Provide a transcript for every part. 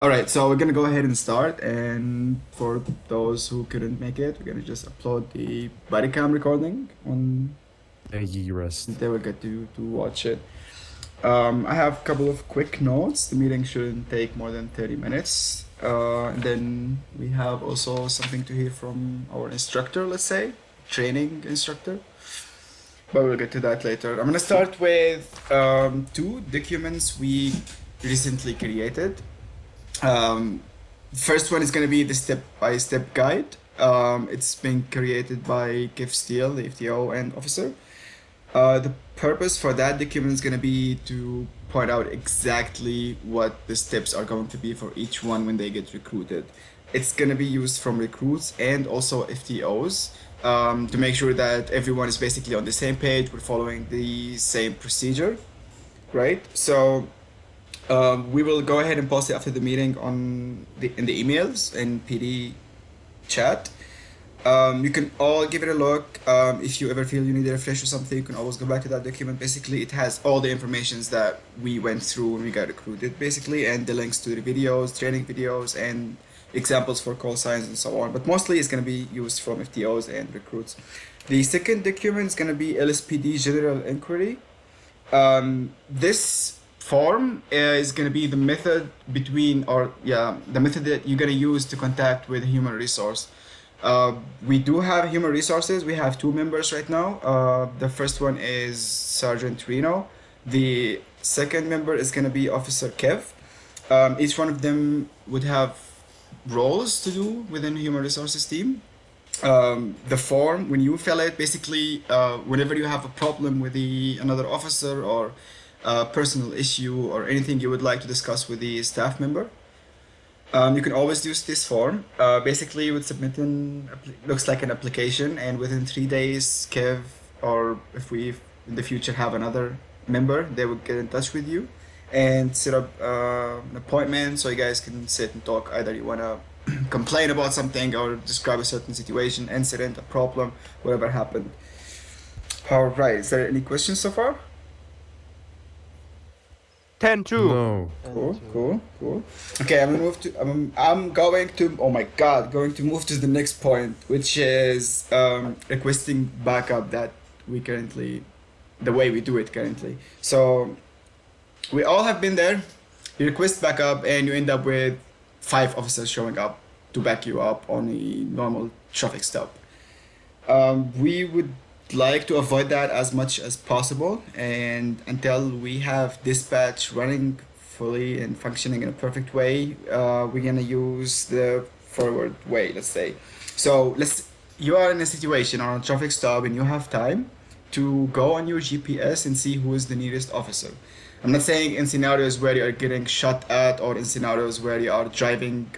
All right, so we're gonna go ahead and start. And for those who couldn't make it, we're gonna just upload the body cam recording on. Ye rest. They will get to watch it. I have a couple of quick notes. The meeting shouldn't take more than 30 minutes. And then we have also something to hear from our instructor, let's say, training instructor. But we'll get to that later. I'm gonna start with two documents we recently created. First one is going to be the step-by-step guide. It's been created by Kev Steele, the FTO and officer. The purpose for that document is going to be to point out exactly what the steps are going to be for each one when they get recruited. It's going to be used from recruits and also FTOs to make sure that everyone is basically on the same page. We're following the same procedure, right? So we will go ahead and post it after the meeting in the emails and PD chat. You can all give it a look. If you ever feel you need a refresh or something, you can always go back to that document. Basically, it has all the informations that we went through when we got recruited, basically, and the links to the videos, training videos, and examples for call signs and so on. But mostly, it's going to be used from FTOs and recruits. The second document is going to be LSPD General Inquiry. This form is going to be the method the method that you're going to use to contact with human resource. We do have human resources. We have two members right now. The first one is Sergeant Reno. The second member is going to be Officer Kev. Each one of them would have roles to do within the human resources team. The form, when you fill it, basically, whenever you have a problem with another officer or a personal issue or anything you would like to discuss with the staff member, you can always use this form. Basically, you would submit looks like an application, and within 3 days, Kev, or if we in the future have another member, they would get in touch with you and set up an appointment so you guys can sit and talk. Either you want to complain about something or describe a certain situation, incident, a problem, whatever happened. All right, is there any questions so far? 10-2. No. Cool. Okay, I'm going to, oh my God, going to move to the next point, which is requesting backup that the way we do it currently. So we all have been there. You request backup and you end up with 5 officers showing up to back you up on a normal traffic stop. We would like to avoid that as much as possible, and until we have dispatch running fully and functioning in a perfect way, we're gonna use the forward way, let's say. So you are in a situation on a traffic stop and you have time to go on your GPS and see who is the nearest officer. I'm not saying in scenarios where you are getting shot at or in scenarios where you are driving,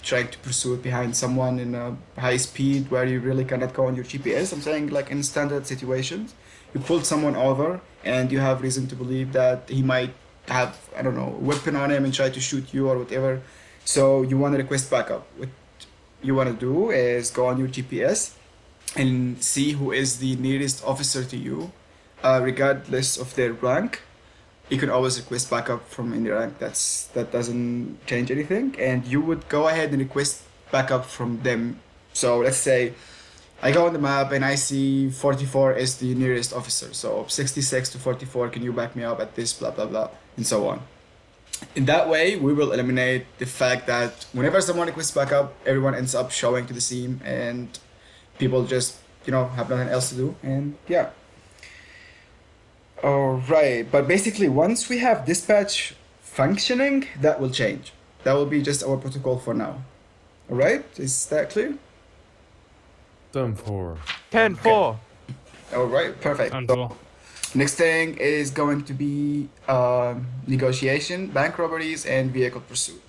trying to pursue it behind someone in a high speed where you really cannot go on your GPS. I'm saying like in standard situations, you pulled someone over and you have reason to believe that he might have, I don't know, a weapon on him and try to shoot you or whatever. So you want to request backup. What you want to do is go on your GPS and see who is the nearest officer to you, regardless of their rank. You can always request backup from any rank. That doesn't change anything, and you would go ahead and request backup from them. So let's say I go on the map and I see 44 is the nearest officer. So 66 to 44, can you back me up at this, blah blah blah, and so on. In that way, we will eliminate the fact that whenever someone requests backup, everyone ends up showing to the scene, and people just have nothing else to do, and yeah. All right, but basically, once we have dispatch functioning, that will change. That will be just our protocol for now. All right, is that clear? Done for. 10-4. All right, perfect. Handful. Next thing is going to be negotiation, bank robberies, and vehicle pursuit.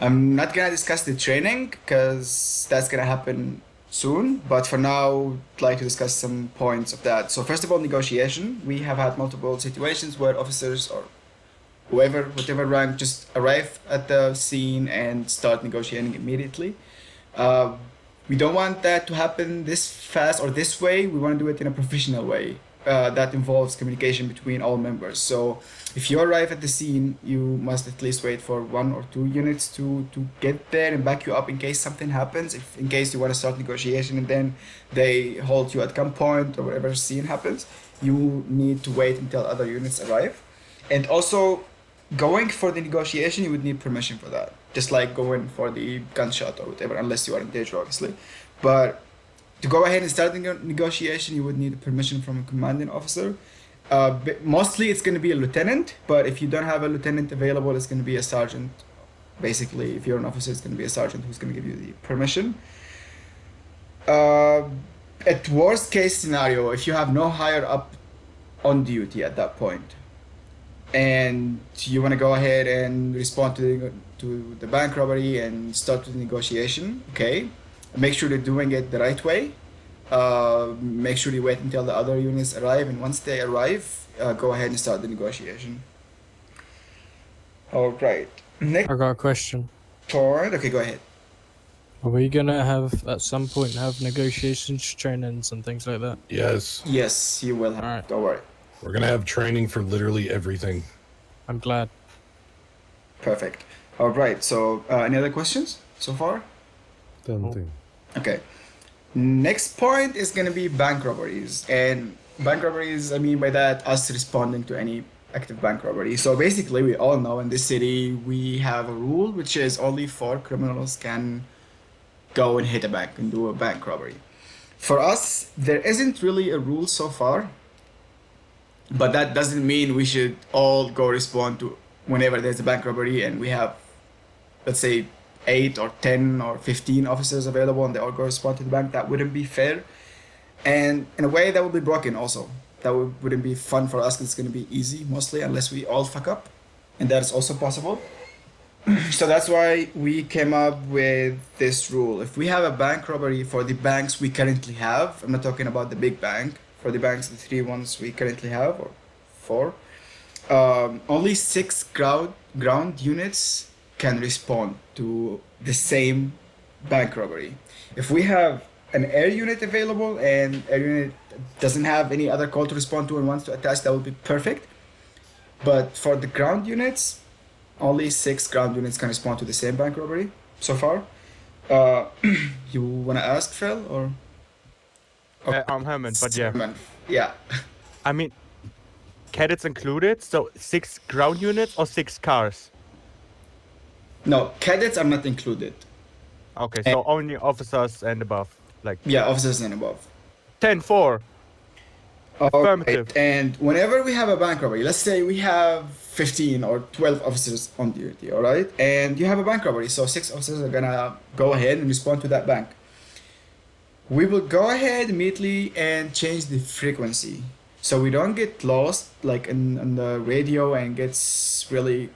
I'm not gonna discuss the training because that's gonna happen soon, but for now, I'd like to discuss some points of that. So first of all, negotiation. We have had multiple situations where officers or whatever rank, just arrive at the scene and start negotiating immediately. We don't want that to happen this fast or this way. We want to do it in a professional way. that involves communication between all members. So if you arrive at the scene, you must at least wait for 1 or 2 units to get there and back you up in case something happens. If in case you want to start negotiation and then they hold you at gunpoint or whatever scene happens, you need to wait until other units arrive. And also, going for the negotiation, you would need permission for that. Just like going for the gunshot or whatever, unless you are in danger, obviously. But to go ahead and start the negotiation, you would need permission from a commanding officer. Mostly it's going to be a lieutenant, but if you don't have a lieutenant available, it's going to be a sergeant. Basically, if you're an officer, it's going to be a sergeant who's going to give you the permission. At worst case scenario, if you have no higher up on duty at that point, and you want to go ahead and respond to the bank robbery and start the negotiation, okay, make sure you're doing it the right way. Make sure you wait until the other units arrive, and once they arrive, go ahead and start the negotiation. All right. Next I got a question. point. Okay, go ahead. Are we gonna have at some point have negotiations, trainings, and things like that? Yes. Yes, you will have. All right. Don't worry. We're going to have training for literally everything. I'm glad. Perfect. All right. So, any other questions so far? Tempting. Okay. Next point is going to be bank robberies. And bank robberies, I mean by that, us responding to any active bank robbery. So basically, we all know in this city, we have a rule which is only 4 criminals can go and hit a bank and do a bank robbery. For us, there isn't really a rule so far, but that doesn't mean we should all go respond to whenever there's a bank robbery and we have, let's say, 8 or 10 or 15 officers available and they all go respond to the bank. That wouldn't be fair. And in a way, that would be broken also. That wouldn't be fun for us because it's going to be easy mostly unless we all fuck up. And that is also possible. So that's why we came up with this rule. If we have a bank robbery for the banks we currently have, I'm not talking about the big bank, for the banks, the 3 ones we currently have, or 4, only 6 ground units can respond to the same bank robbery. If we have an air unit available and air unit doesn't have any other call to respond to and wants to attach, that would be perfect. But for the ground units, only 6 ground units can respond to the same bank robbery so far. You want to ask, Phil, or? I'm Herman, but yeah. Herman. Yeah. I mean, cadets included, so 6 ground units or 6 cars? No, cadets are not included. Okay, so only officers and above. Like Yeah, officers and above. 10-4. Affirmative. Alright, and whenever we have a bank robbery, let's say we have 15 or 12 officers on duty, all right? And you have a bank robbery, so 6 officers are gonna go ahead and respond to that bank. We will go ahead immediately and change the frequency so we don't get lost like in the radio and gets really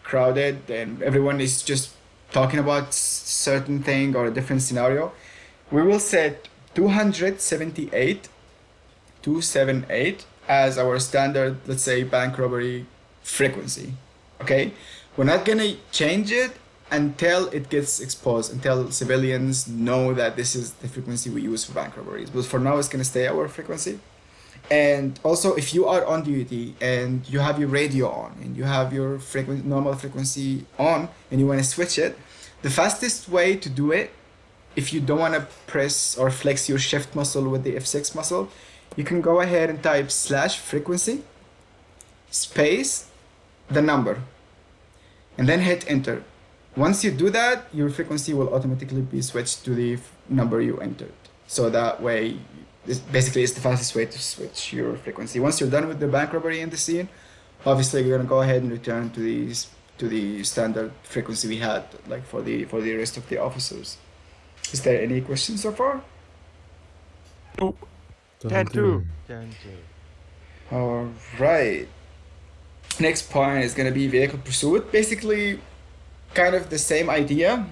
crowded and everyone is just talking about certain thing or a different scenario. We will set 278 as our standard, let's say, bank robbery frequency. Okay, we're not gonna change it until it gets exposed, until civilians know that this is the frequency we use for bank robberies. But for now, it's gonna stay our frequency. And also, if you are on duty and you have your radio on and you have your normal frequency on and you want to switch it, the fastest way to do it, if you don't want to press or flex your shift muscle with the F6 muscle, you can go ahead and type /frequency space the number and then hit enter. Once you do that, your frequency will automatically be switched to the number you entered. So that way, this basically is the fastest way to switch your frequency. Once you're done with the bank robbery in the scene, obviously you're gonna go ahead and return to the standard frequency we had, like for the rest of the officers. Is there any questions so far? 10-2. All right. Next point is gonna be vehicle pursuit. Basically, kind of the same idea.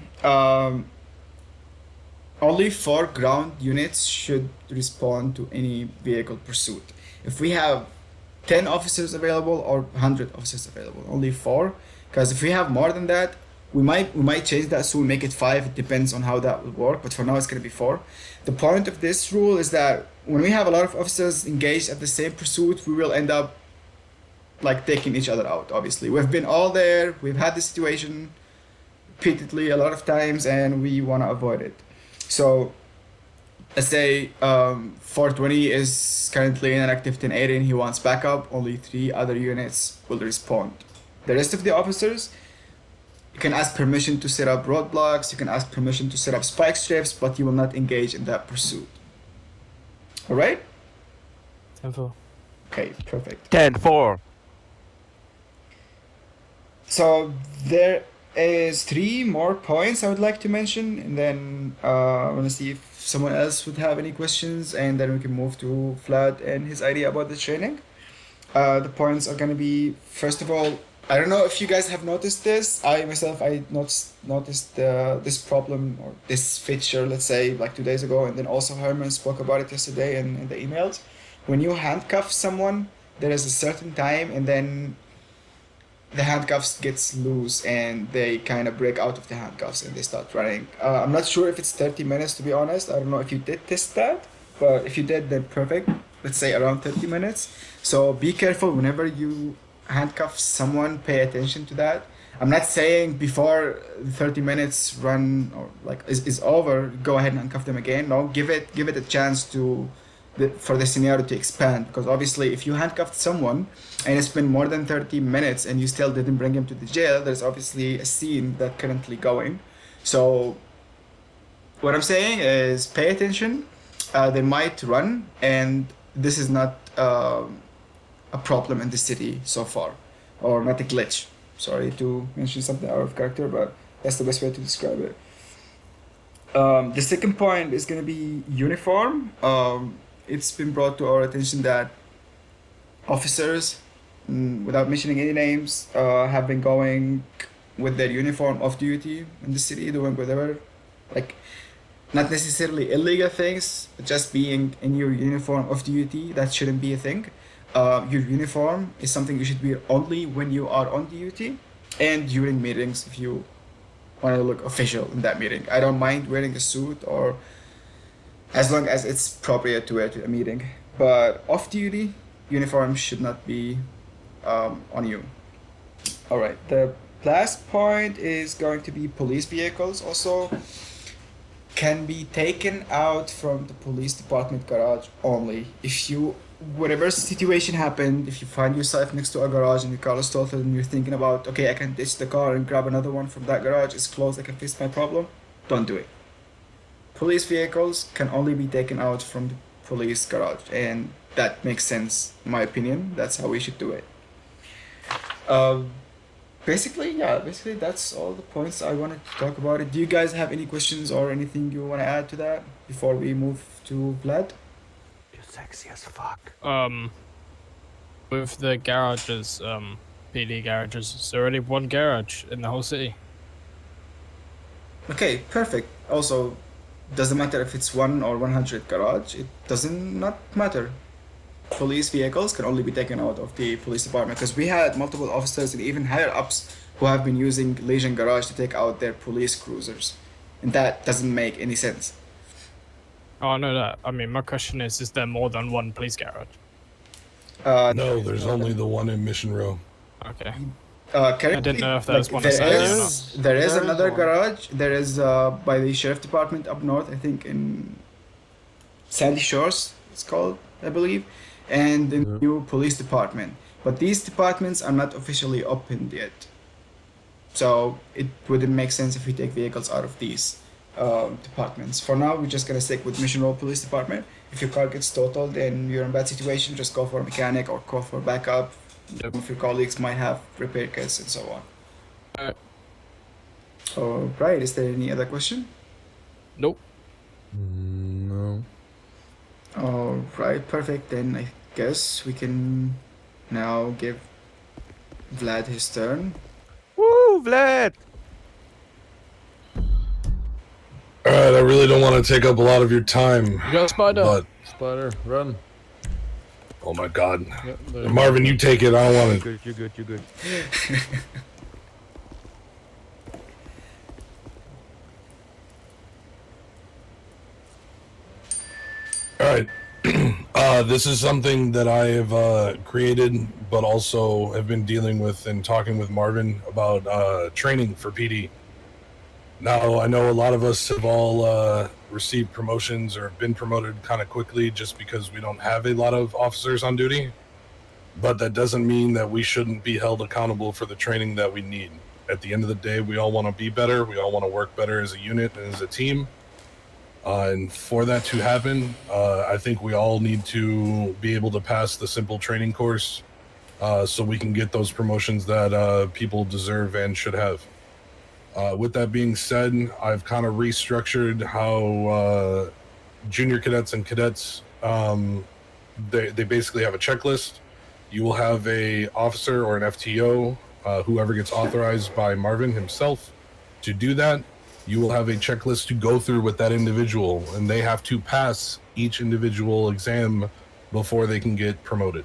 Only 4 ground units should respond to any vehicle pursuit. If we have 10 officers available or 100 officers available, only 4. Because if we have more than that, we might change that soon, make it 5. It depends on how that will work. But for now, it's gonna be 4. The point of this rule is that when we have a lot of officers engaged at the same pursuit, we will end up like taking each other out. Obviously, we've been all there. We've had this situation repeatedly a lot of times, and we want to avoid it. So let's say 420 is currently in an active 1080 and he wants backup. Only 3 other units will respond. The rest of the officers, you can ask permission to set up roadblocks, you can ask permission to set up spike strips, but you will not engage in that pursuit. All right? 10-4. Okay, perfect. 10-4. So there is 3 more points I would like to mention, and then I want to see if someone else would have any questions, and then we can move to Vlad and his idea about the training. The points are gonna be, first of all, I don't know if you guys have noticed this. I myself, I noticed this problem or this feature, let's say, like 2 days ago, and then also Herman spoke about it yesterday in the emails. When you handcuff someone, there is a certain time, and then the handcuffs gets loose, and they kind of break out of the handcuffs and they start running. I'm not sure if it's 30 minutes, to be honest. I don't know if you did test that, but if you did, then perfect. Let's say around 30 minutes. So be careful whenever you handcuff someone, pay attention to that. I'm not saying before the 30 minutes run or like is over, go ahead and handcuff them again. No, give it a chance to for the scenario to expand, because obviously if you handcuffed someone and it's been more than 30 minutes and you still didn't bring him to the jail, there's obviously a scene that's currently going. So what I'm saying is pay attention. They might run, and this is not a problem in the city so far, or not a glitch. Sorry to mention something out of character, but that's the best way to describe it. The second point is going to be uniform. It's been brought to our attention that officers, without mentioning any names, have been going with their uniform off duty in the city, doing whatever, like not necessarily illegal things, but just being in your uniform off duty. That shouldn't be a thing. Your uniform is something you should wear only when you are on duty and during meetings if you want to look official in that meeting. I don't mind wearing a suit, or as long as it's appropriate to wear to a meeting. But off duty, uniform should not be on you. All right. The last point is going to be police vehicles also can be taken out from the police department garage only. If you, whatever situation happened, if you find yourself next to a garage and your car is totaled and you're thinking about, okay, I can ditch the car and grab another one from that garage, it's closed, I can fix my problem, don't do it. Police vehicles can only be taken out from the police garage, and that makes sense, in my opinion. That's how we should do it. Basically that's all the points I wanted to talk about it. Do you guys have any questions or anything you want to add to that before we move to Vlad? You're sexy as fuck. With the garages, PD garages, is there only one garage in the whole city? Okay, perfect. Also, doesn't matter if it's 1 or 100 garage, it doesn't not matter. Police vehicles can only be taken out of the police department, because we had multiple officers and even higher ups who have been using Legion Garage to take out their police cruisers, and that doesn't make any sense. Oh, I know that. I mean, my question is there more than one police garage? No, there's only the one in Mission Row. Okay. Currently, I didn't know if there was like, one in Sandy or not. there is There is another one. garage. There is by the sheriff department up north, I think in Sandy Shores, it's called, I believe, and the Yeah. new police department. But these departments are not officially opened yet, so it wouldn't make sense if we take vehicles out of these departments. For now, we're just gonna stick with Mission Row Police Department. If your car gets totaled and you're in a bad situation, just go for a mechanic or call for backup. Yep. If your colleagues might have repair kits and so on. Alright. All right. Is there any other question? Nope. No. All right. Perfect. Then I guess we can now give Vlad his turn. Woo, Vlad! All right, I really don't want to take up a lot of your time, You got a spider. but Spider, run. oh my God, Yep, there. Marvin, you take it. I don't want to. Good, you're good, you're good. All right. This is something that I have created, but also have been dealing with and talking with Marvin about training for PD. Now, I know a lot of us have all received promotions or been promoted kind of quickly just because we don't have a lot of officers on duty. But that doesn't mean that we shouldn't be held accountable for the training that we need. At the end of the day, we all want to be better. We all want to work better as a unit and as a team. And for that to happen, I think we all need to be able to pass the simple training course so we can get those promotions that people deserve and should have. With that being said, I've kind of restructured how junior cadets and cadets, they basically have a checklist. You will have a officer or an FTO, whoever gets authorized by Marvin himself to do that. You will have a checklist to go through with that individual, and they have to pass each individual exam before they can get promoted.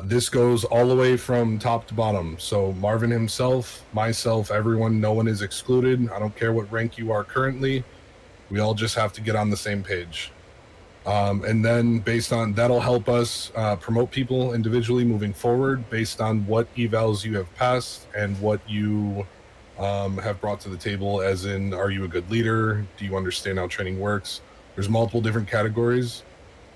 This goes all the way from top to bottom. So Marvin himself, myself, everyone, no one is excluded. I don't care what rank you are currently. We all just have to get on the same page. And then based on that'll help us promote people individually moving forward based on what evals you have passed and what you have brought to the table, as in, are you a good leader? Do you understand how training works? There's multiple different categories.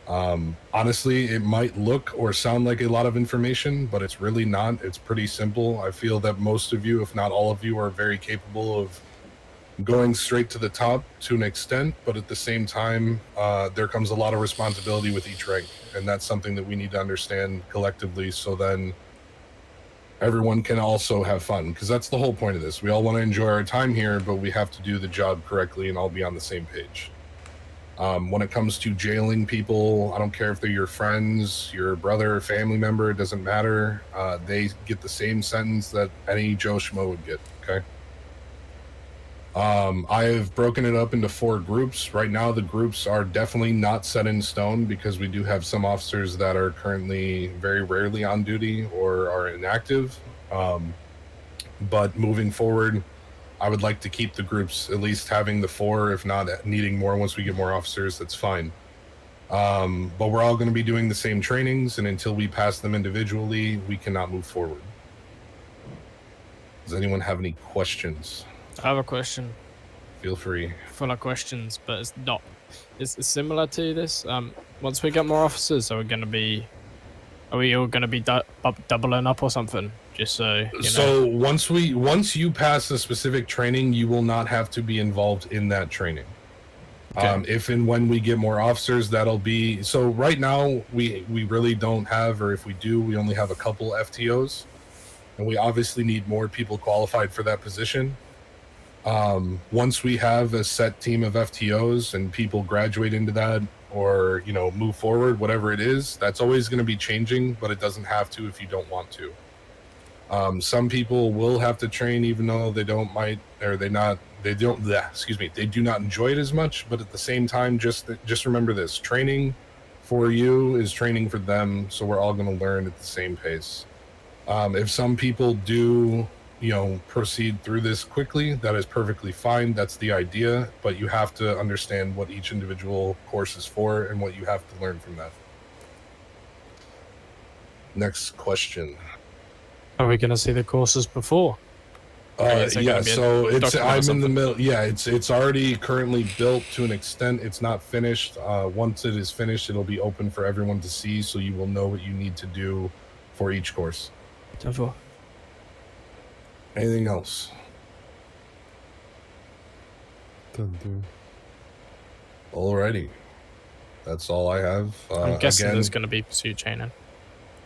Honestly, it might look or sound like a lot of information, but it's really not. It's pretty simple. I feel that most of you, if not all of you, are very capable of going straight to the top to an extent, but at the same time, there comes a lot of responsibility with each rank, and that's something that we need to understand collectively, so then everyone can also have fun, because that's the whole point of this. We all want to enjoy our time here, but we have to do the job correctly and all be on the same page. When it comes to jailing people, I don't care if they're your friends, your brother, family member, it doesn't matter. They get the same sentence that any Joe Schmo would get, okay? I have broken it up into 4 groups. Right now, the groups are definitely not set in stone because we do have some officers that are currently very rarely on duty or are inactive. But moving forward, I would like to keep the groups at least having the 4, if not needing more once we get more officers, that's fine. But we're all going to be doing the same trainings, and until we pass them individually, we cannot move forward. Does anyone have any questions? I have a question. Feel free. Full of questions, but it's not. It's similar to this. Once we get more officers, are we all gonna be doubling up or something? Just so you know. So once you pass a specific training, you will not have to be involved in that training. Okay. If and when we get more officers, that'll be so. Right now, we really don't have, or if we do, we only have a couple FTOs, and we obviously need more people qualified for that position. Once we have a set team of FTOs and people graduate into that, or move forward, whatever it is, that's always going to be changing, but it doesn't have to if you don't want to. Some people will have to train even though they do not enjoy it as much, but at the same time, just remember this: training for you is training for them, so we're all going to learn at the same pace. If some people do proceed through this quickly, that is perfectly fine. That's the idea, but you have to understand what each individual course is for and what you have to learn from that. Next question. Are we gonna see the courses before? Yeah, so I'm in the middle. Yeah, it's already currently built to an extent. It's not finished. Once it is finished, it'll be open for everyone to see, so you will know what you need to do for each course. Anything else? Alrighty. That's all I have. I'm guessing there's going to be pursuit training.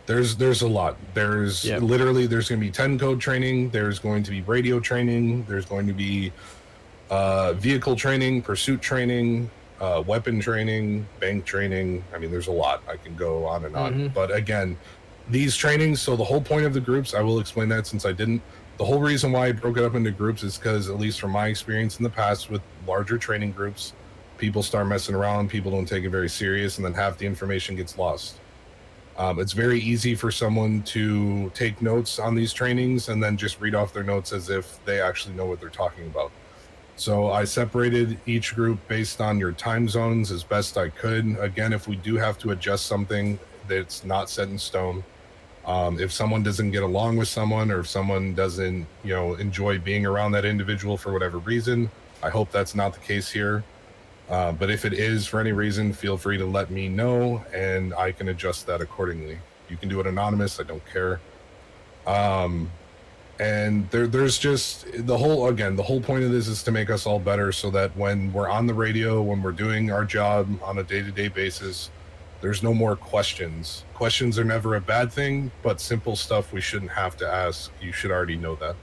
There's a lot. There's going to be 10 code training. There's going to be radio training. There's going to be vehicle training, pursuit training, weapon training, bank training. I mean, there's a lot. I can go on and on. But again, these trainings, so the whole point of the groups, I will explain that since I didn't. The whole reason why I broke it up into groups is because, at least from my experience in the past with larger training groups, people start messing around, people don't take it very serious, and then half the information gets lost. It's very easy for someone to take notes on these trainings and then just read off their notes as if they actually know what they're talking about. So I separated each group based on your time zones as best I could. Again, if we do have to adjust something that's not set in stone, if someone doesn't get along with someone, or if someone doesn't, enjoy being around that individual for whatever reason, I hope that's not the case here. But if it is for any reason, feel free to let me know and I can adjust that accordingly. You can do it anonymous. I don't care. And there's just the whole point of this is to make us all better, so that when we're on the radio, when we're doing our job on a day-to-day basis, there's no more questions. Questions are never a bad thing, but simple stuff we shouldn't have to ask. You should already know that.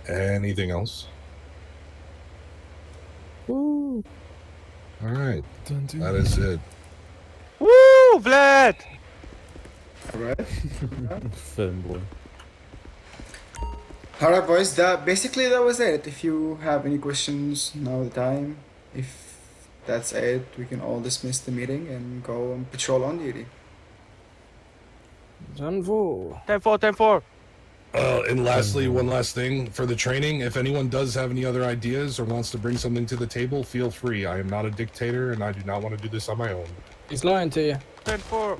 Anything else? Woo. All right, Don't do that is it. Woo, Vlad! Alright. Fanboy. Alright, boys. Basically that was it. If you have any questions, now the time. If that's it, we can all dismiss the meeting and go and patrol on duty. 10-4. 10-4, 10-4. And lastly, one last thing for the training. If anyone does have any other ideas or wants to bring something to the table, feel free. I am not a dictator and I do not want to do this on my own. He's lying to you. 10-4.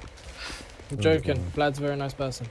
I'm joking. Vlad's a very nice person.